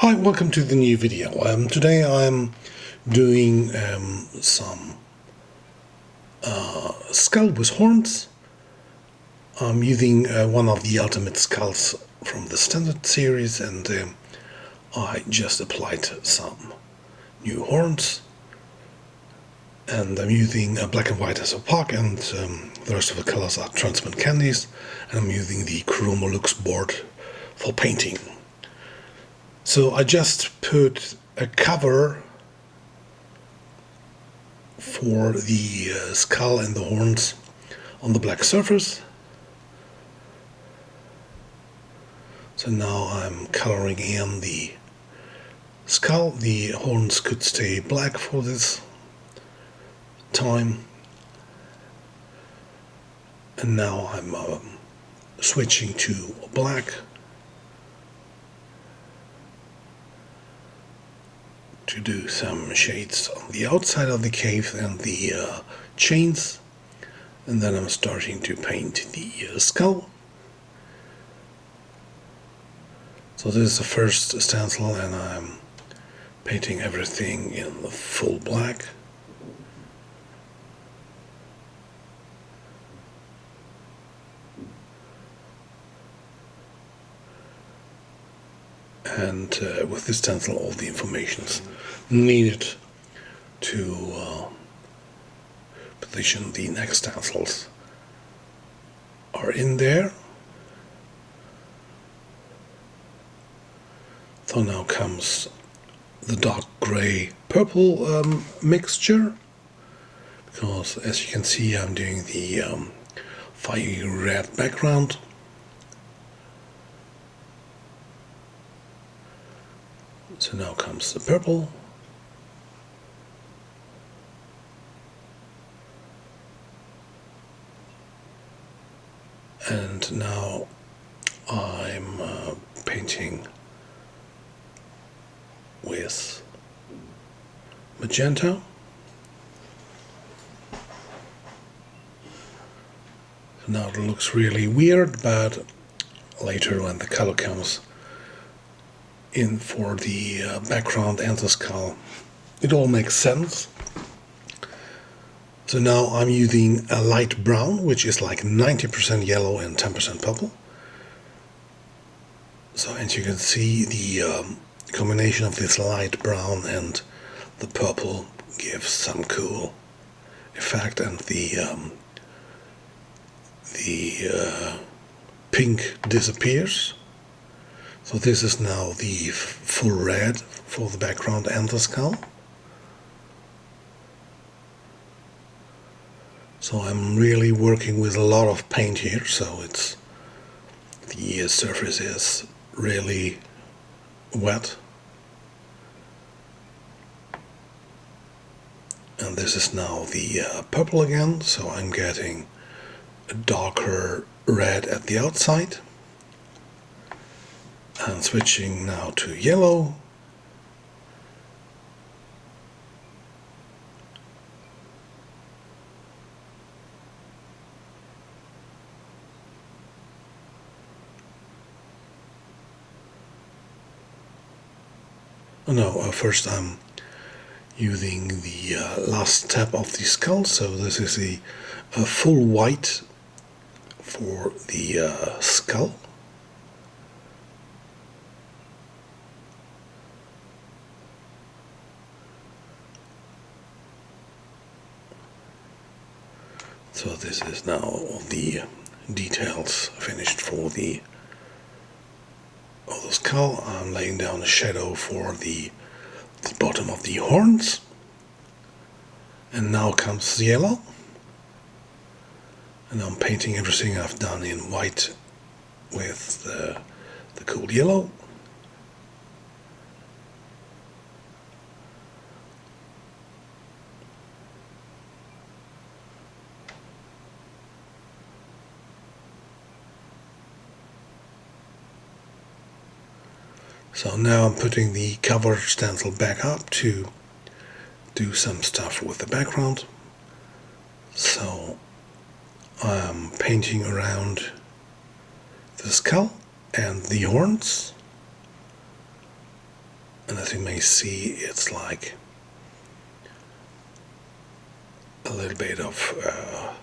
Hi, welcome to the new video. Today I'm doing some skull with horns. I'm using one of the ultimate skulls from the standard series, and I just applied some new horns, and I'm using black and white as opaque, and the rest of the colors are transparent candies, and I'm using the Chromolux board for painting. So I just put a cover for the skull and the horns on the black surface. So now I'm coloring in the skull. The horns could stay black for this time. And now I'm switching to black to do some shades on the outside of the cave and the chains, and then I'm starting to paint the skull. So this is the first stencil, and I'm painting everything in the full black. And with this stencil, all the information is needed to position the next stencils are in there. So now comes the dark gray purple mixture, because as you can see I'm doing the fiery red background. So now comes the purple. And now I'm painting with magenta. So now it looks really weird, but later when the color comes in for the background and the skull, it all makes sense. So now I'm using a light brown, which is like 90% yellow and 10% purple. So as you can see, the combination of this light brown and the purple gives some cool effect, and the pink disappears. So this is now the full red for the background and the skull. So I'm really working with a lot of paint here, so it's the surface is really wet. And this is now the purple again, so I'm getting a darker red at the outside. And switching now to yellow. No, first I'm using the last step of the skull, so this is the full white for the skull. So this is now all the details finished for the skull. I'm laying down a shadow for the bottom of the horns. And now comes the yellow. And I'm painting everything I've done in white with the cool yellow. So now I'm putting the cover stencil back up to do some stuff with the background. So I'm painting around the skull and the horns. And as you may see, it's like a little bit of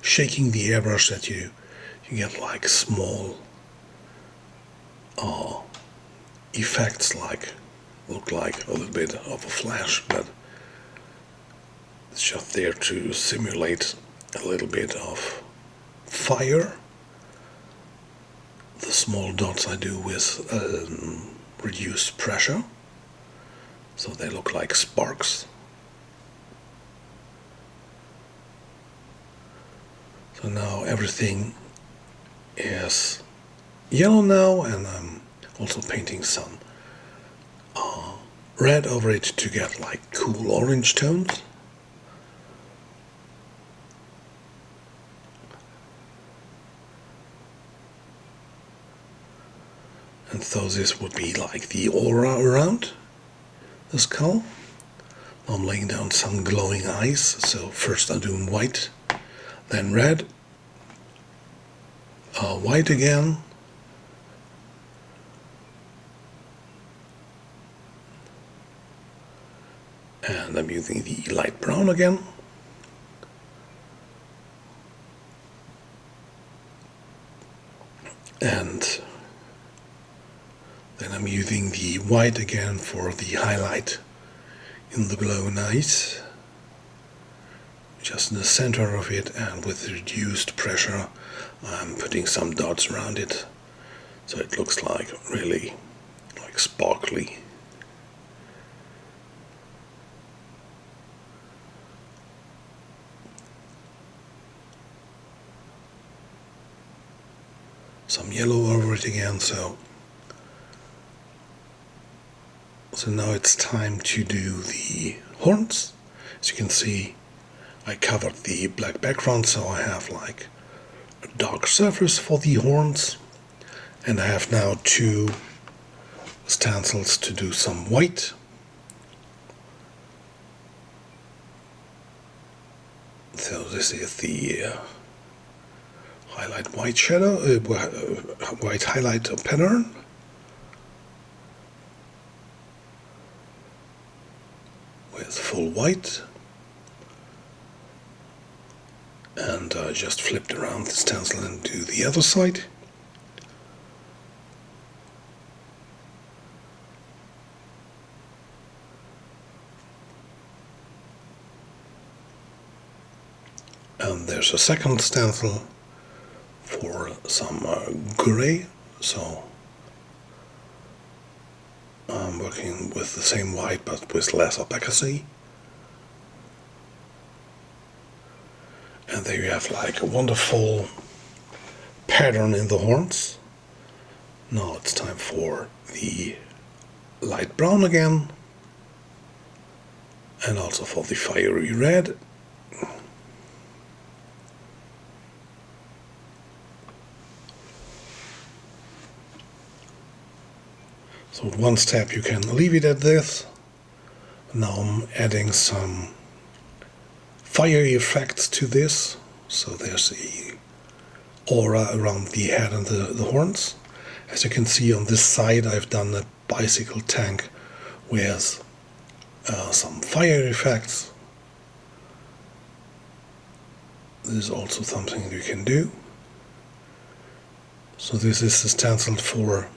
shaking the airbrush that you get like small effects, like look like a little bit of a flash, but it's just there to simulate a little bit of fire. The small dots I do with reduced pressure, so they look like sparks. So now everything is yellow now, and I'm also painting some red over it to get like cool orange tones. And so this would be like the aura around the skull. I'm laying down some glowing eyes, so first I'm doing white, then red, white again, and I'm using the light brown again. And then I'm using the white again for the highlight in the glowing eyes, just in the center of it, and with reduced pressure I'm putting some dots around it, so it looks like really like sparkly. Some yellow over it again, so now it's time to do the horns. As you can see, I covered the black background, so I have like a dark surface for the horns, and I have now two stencils to do some white. So this is the highlight white shadow, white highlight pattern. With full white, and I just flipped around the stencil and do the other side. And there's a second stencil for some gray, so I'm working with the same white but with less opacity. And there you have like a wonderful pattern in the horns. Now it's time for the light brown again, and also for the fiery red. So with one step you can leave it at this. Now I'm adding some fiery effects to this. So there's the aura around the head and the horns. As you can see on this side, I've done a bicycle tank with some fire effects. This is also something you can do. So this is the stencil for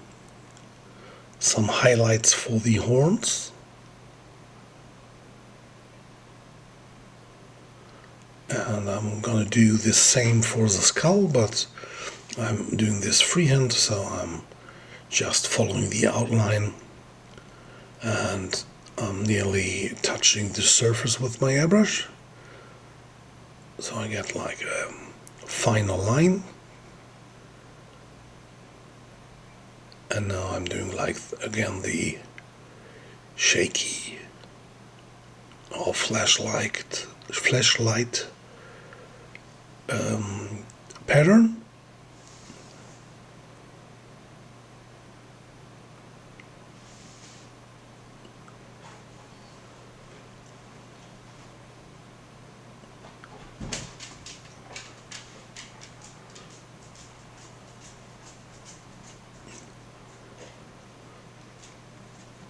some highlights for the horns. And I'm gonna do the same for the skull, but I'm doing this freehand, so I'm just following the outline, and I'm nearly touching the surface with my airbrush, so I get like a final line. And now I'm doing like again the shaky or flashlight pattern.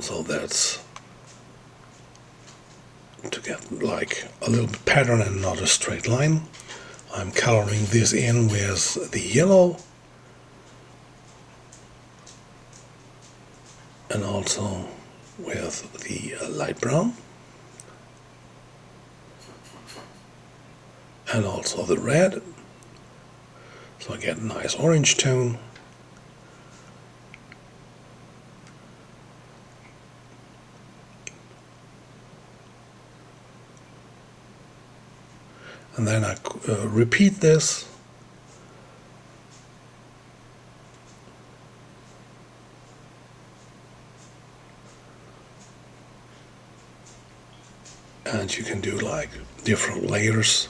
So that's to get like a little bit pattern and not a straight line. I'm coloring this in with the yellow and also with the light brown and also the red, so I get a nice orange tone. And then I repeat this. And you can do like different layers.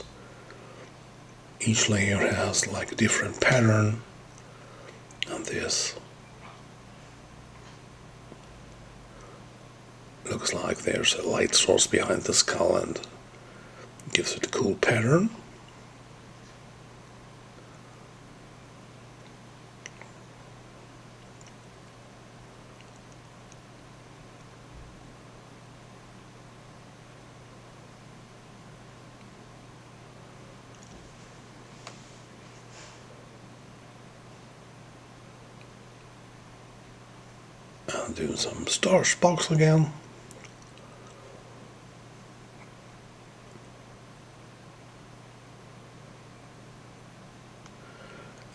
Each layer has like a different pattern. And this looks like there's a light source behind the skull and gives it a cool pattern. And do some star spokes again.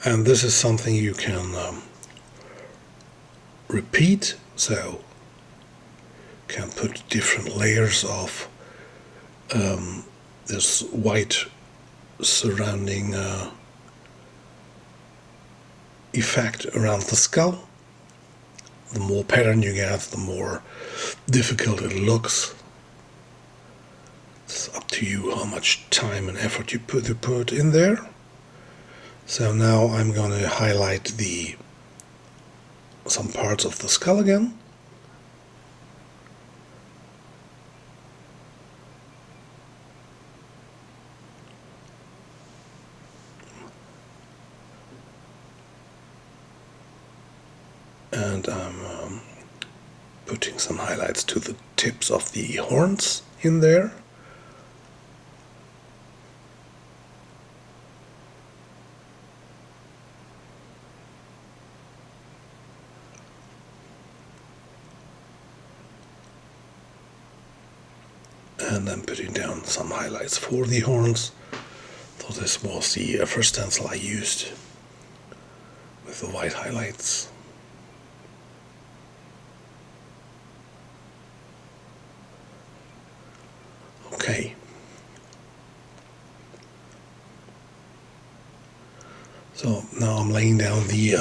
And this is something you can repeat, so you can put different layers of this white surrounding effect around the skull. The more pattern you get, the more difficult it looks. It's up to you how much time and effort you put in there. So now I'm going to highlight some parts of the skull again. And I'm putting some highlights to the tips of the horns in there. And I'm putting down some highlights for the horns. So this was the first stencil I used with the white highlights. Okay. So now I'm laying down the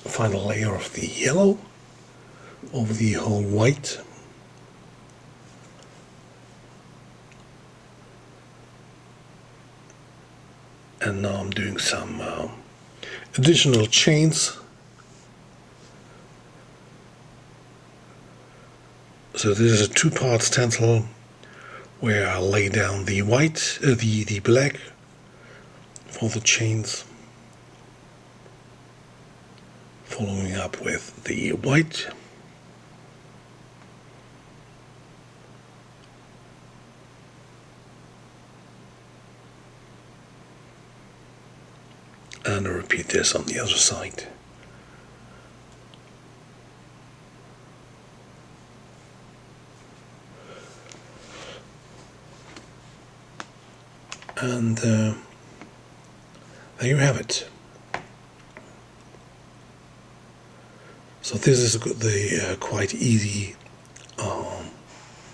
final layer of the yellow over the whole white. And now I'm doing some additional chains. So this is a two-part stencil where I lay down the white, the black for the chains, following up with the white. And I repeat this on the other side. And there you have it. So this is the quite easy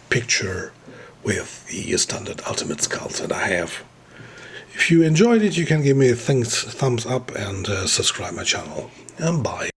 picture with the standard ultimate skulls that I have. If you enjoyed it, you can give me a thumbs up and subscribe my channel. And bye.